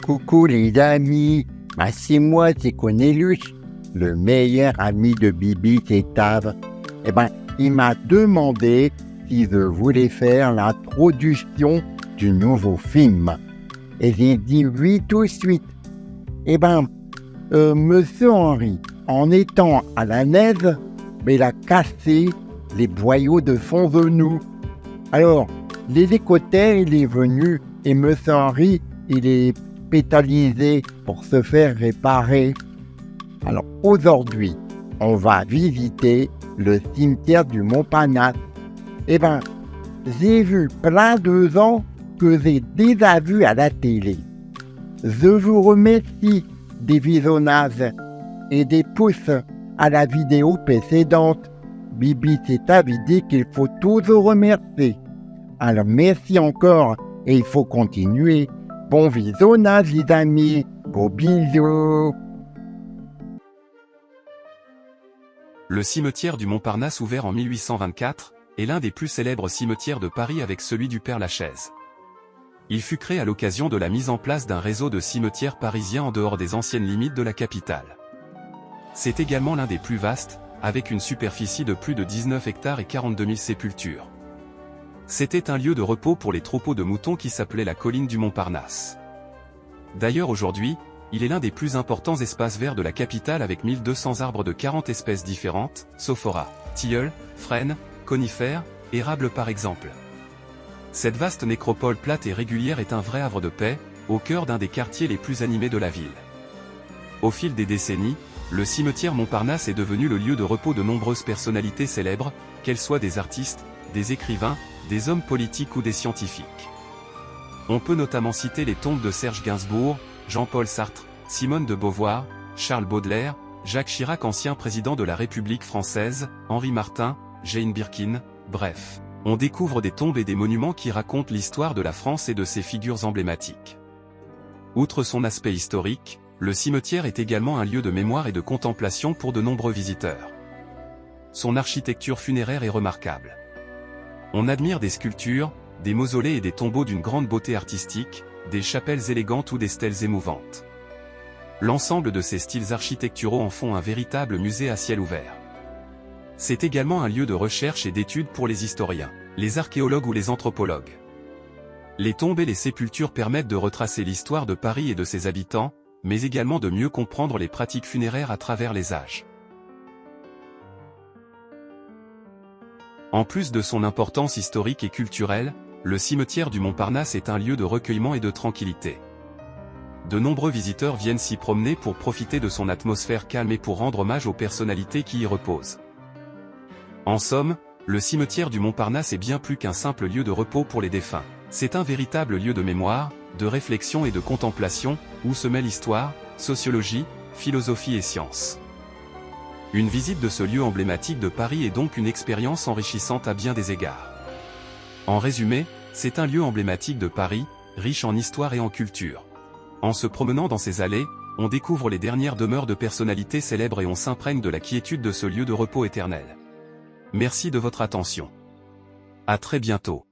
Coucou les amis, c'est moi, c'est Cornelius, le meilleur ami de Bibi, c'est Tav. Il m'a demandé si je voulais faire l'introduction du nouveau film. Et j'ai dit oui tout de suite. Monsieur Henry, en étant à la neige, il a cassé les boyaux de son genou. Alors, l'hélicoptère, il est venu et Monsieur Henry, il est pétalisé pour se faire réparer. Alors, aujourd'hui, on va visiter le cimetière du Montparnasse. J'ai vu plein de gens que j'ai déjà vus à la télé. Je vous remercie des visionnages et des pouces à la vidéo précédente. Bibi s'est dit qu'il faut toujours remercier. Alors merci encore et il faut continuer. Bon visionnage les amis, gros bisous. Le cimetière du Montparnasse, ouvert en 1824, est l'un des plus célèbres cimetières de Paris avec celui du Père-Lachaise. Il fut créé à l'occasion de la mise en place d'un réseau de cimetières parisiens en dehors des anciennes limites de la capitale. C'est également l'un des plus vastes, avec une superficie de plus de 19 hectares et 42 000 sépultures. C'était un lieu de repos pour les troupeaux de moutons qui s'appelait la colline du Montparnasse. D'ailleurs aujourd'hui, il est l'un des plus importants espaces verts de la capitale avec 1200 arbres de 40 espèces différentes, sophoras, tilleuls, frênes, conifères, érables par exemple. Cette vaste nécropole plate et régulière est un vrai havre de paix, au cœur d'un des quartiers les plus animés de la ville. Au fil des décennies, le cimetière Montparnasse est devenu le lieu de repos de nombreuses personnalités célèbres, qu'elles soient des artistes, des écrivains, des hommes politiques ou des scientifiques. On peut notamment citer les tombes de Serge Gainsbourg, Jean-Paul Sartre, Simone de Beauvoir, Charles Baudelaire, Jacques Chirac, ancien président de la République française, Henri Martin, Jane Birkin, bref. On découvre des tombes et des monuments qui racontent l'histoire de la France et de ses figures emblématiques. Outre son aspect historique, le cimetière est également un lieu de mémoire et de contemplation pour de nombreux visiteurs. Son architecture funéraire est remarquable. On admire des sculptures, des mausolées et des tombeaux d'une grande beauté artistique, des chapelles élégantes ou des stèles émouvantes. L'ensemble de ces styles architecturaux en font un véritable musée à ciel ouvert. C'est également un lieu de recherche et d'étude pour les historiens, les archéologues ou les anthropologues. Les tombes et les sépultures permettent de retracer l'histoire de Paris et de ses habitants, mais également de mieux comprendre les pratiques funéraires à travers les âges. En plus de son importance historique et culturelle, le cimetière du Montparnasse est un lieu de recueillement et de tranquillité. De nombreux visiteurs viennent s'y promener pour profiter de son atmosphère calme et pour rendre hommage aux personnalités qui y reposent. En somme, le cimetière du Montparnasse est bien plus qu'un simple lieu de repos pour les défunts. C'est un véritable lieu de mémoire, de réflexion et de contemplation, où se mêlent histoire, sociologie, philosophie et science. Une visite de ce lieu emblématique de Paris est donc une expérience enrichissante à bien des égards. En résumé, c'est un lieu emblématique de Paris, riche en histoire et en culture. En se promenant dans ses allées, on découvre les dernières demeures de personnalités célèbres et on s'imprègne de la quiétude de ce lieu de repos éternel. Merci de votre attention. À très bientôt.